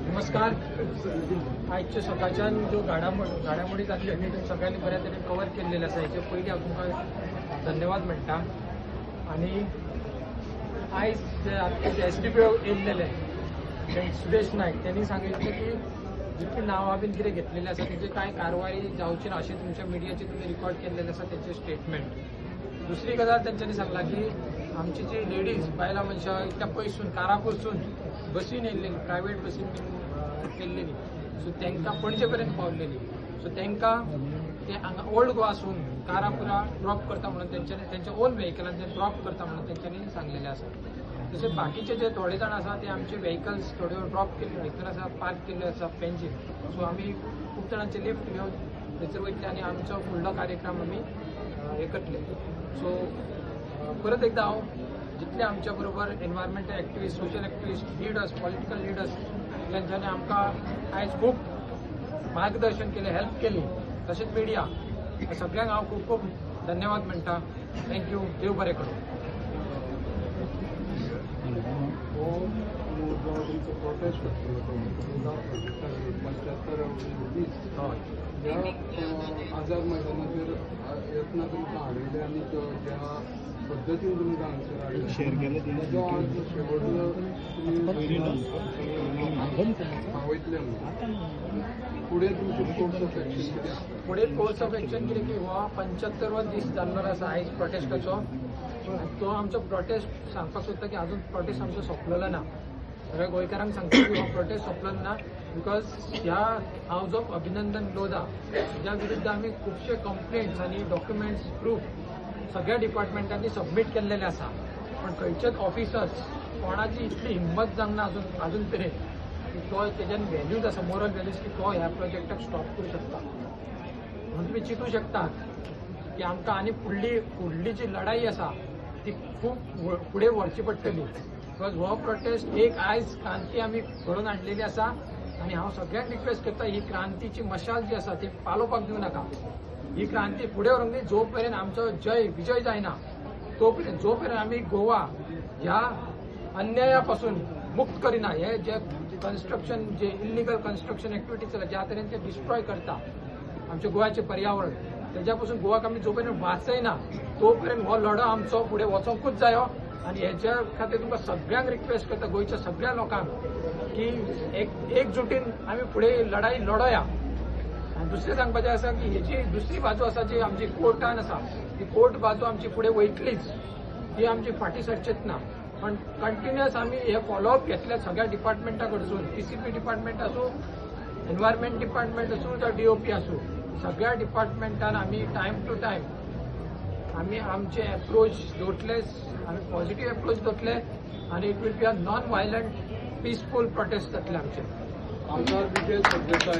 नमस्कार. आजच्या सकाळच्या जो घडामोडी जातले ते सगळ्यांनी बऱ्या तरेन कवर केल्लेले आसा. हेचे पयलीं हांव तुमकां धन्यवाद म्हणटा. आनी आयज जे SDPO येयल्लेले सुरेश नायक त्यांनी सांगितले की जितली नांवां बीन कितें घेतलेली आसा तेची कांय कारवाई जावची ना अशें तुमच्या मिडियाचेर तुमी रिकॉर्ड केल्लेले आसा तेंचे स्टेटमेंट. दुसरी गजाल तेंच्यांनी सांगला की आमची जी लेडीज बायलां मनशां इतल्या पयसून कारापूरसून बसीन येयल्लेली, प्रायवेट बसीन केल्लेली, सो तांकां पणजे पर्यंत पावलेली. सो तांकां ते हांगा ओल्ड गोवासून कारापुरा ड्रॉप करता म्हणून तेंच्या ओन व्हेकलान ते ड्रॉप करता म्हणून तेंच्यांनी सांगलेलें आसा. तशें बाकीचे जे थोडे जाण आसा ते आमचे व्हेकल्स थोड्यो ड्रॉप केल्ले हितून आसा, पार्क केल्ले आसा पेन्जीन. सो आमी खूब जाणांचे लिफ्ट घेवन थंयसर वयतले आनी आमचो फुडलो कार्यक्रम आमी हे करतले. सो परत एकदा हांव जितले आमच्या बरोबर environmental activist, social activist, leaders, political leaders ज्यांच्यानी आमकां आयज खूब मार्गदर्शन केलें, हेल्प केली, तशेंच मिडिया, सगळ्यांक हांव खूब खूब धन्यवाद म्हणटा. थँक्यू. देव बरें करूं. प्रोटेस्ट आझाद मैदानाचेर येतना तुमकां हाडयले आनी ज्या पद्दतीन तुमकां हांगसर शेअर केले ताजो आज शेवटलो वयतले फुडें तुमचे कोर्स ऑफ एक्शन कितें आसता? फुडें कोर्स ऑफ एक्शन कितें की हो 75वो दीस जाल्लो आसा आयज प्रोटेस्टाचो. तो आमचो प्रोटेस्ट सांगपाक सोदता की आजून प्रोटेस्ट आमचो सोंपलेलो ना. सगळ्या गोंयकारांक सांगता की हो प्रोटेस्ट सोंपलेलो ना, बिकॉज ह्या हाऊस ऑफ अभिनंदन लोधा ह्या विरुद्ध आमी खुबशे कंप्लेंट्स आनी डॉक्युमेंट्स प्रूफ सगळ्या डिपार्टमेंटांनी सबमीट केल्लेले आसा. पण खंयचेच ऑफिसर्स कोणाची इतली हिम्मत जावंक ना अजून तरेन की तो तेज्यान व्हॅल्यूज आसा, मोरल व्हॅल्यूज की तो ह्या प्रोजेक्टाक स्टॉप करूं शकता. म्हणून तुमी चिंतूं शकतात की आमकां आनी फुडली जी लढाई आसा ती खूब फुडें व्हरची पडटली. बिकॉज हो प्रोटेस्ट एक आयज क्रांती आमी घडोवन हाडलेली आसा आनी हांव सगळ्यांक रिक्वेस्ट करता ही क्रांतीची मशाल जी आसा ती पालोवपाक दिवं नाका. ही क्रांती फुडें व्हरूंक दी. जो पर्यंत आमचो विजय जायना तो पर्यंत, जो पर्यंत आमी गोवा ह्या अन्याया पासून मुक्त करिना, हे जे कन्स्ट्रक्शन, जे इल्लिगल कन्स्ट्रक्शन एक्टिविटीज चला ज्या तरेन ते डिस्ट्रॉय करता आमचे गोव्याचें पर्यावरण, तेज्या पासून गोवाक आमी जो पर्यंत वाचयना तो पर्यंत हो लढो आमचो फुडें वचोंकूच जायो. आनी हेच्या खातीर तुमकां सगळ्यांक रिक्वेस्ट करता, गोंयच्या सगळ्या लोकांक, की एकजुटीन आमी फुडें लढाई लढोया. आनी दुसरें सांगपाचें आसा की हेची दुसरी बाजू आसा जी आमची कोर्टान आसा, ती कोर्ट बाजू आमची फुडें वयतलीच, ती आमची फाटी सरचेच ना. पण कंटिन्युअस आमी हे फॉलोअप घेतले सगळ्या डिपार्टमेंटा कडसून, PCP डिपार्टमेंट आसूं, एनवायरमेंट डिपार्टमेंट आसूं, जावं DOP आसूं, सगळ्या डिपार्टमेंटान आमी टायम टू टायम आमी आमचे एप्रोच दवरतले, आमी पॉझिटिव्ह एप्रोच दवरतले आनी it will be a non violent peaceful protest जातले आमचे. आमदार विजय सरदेसाय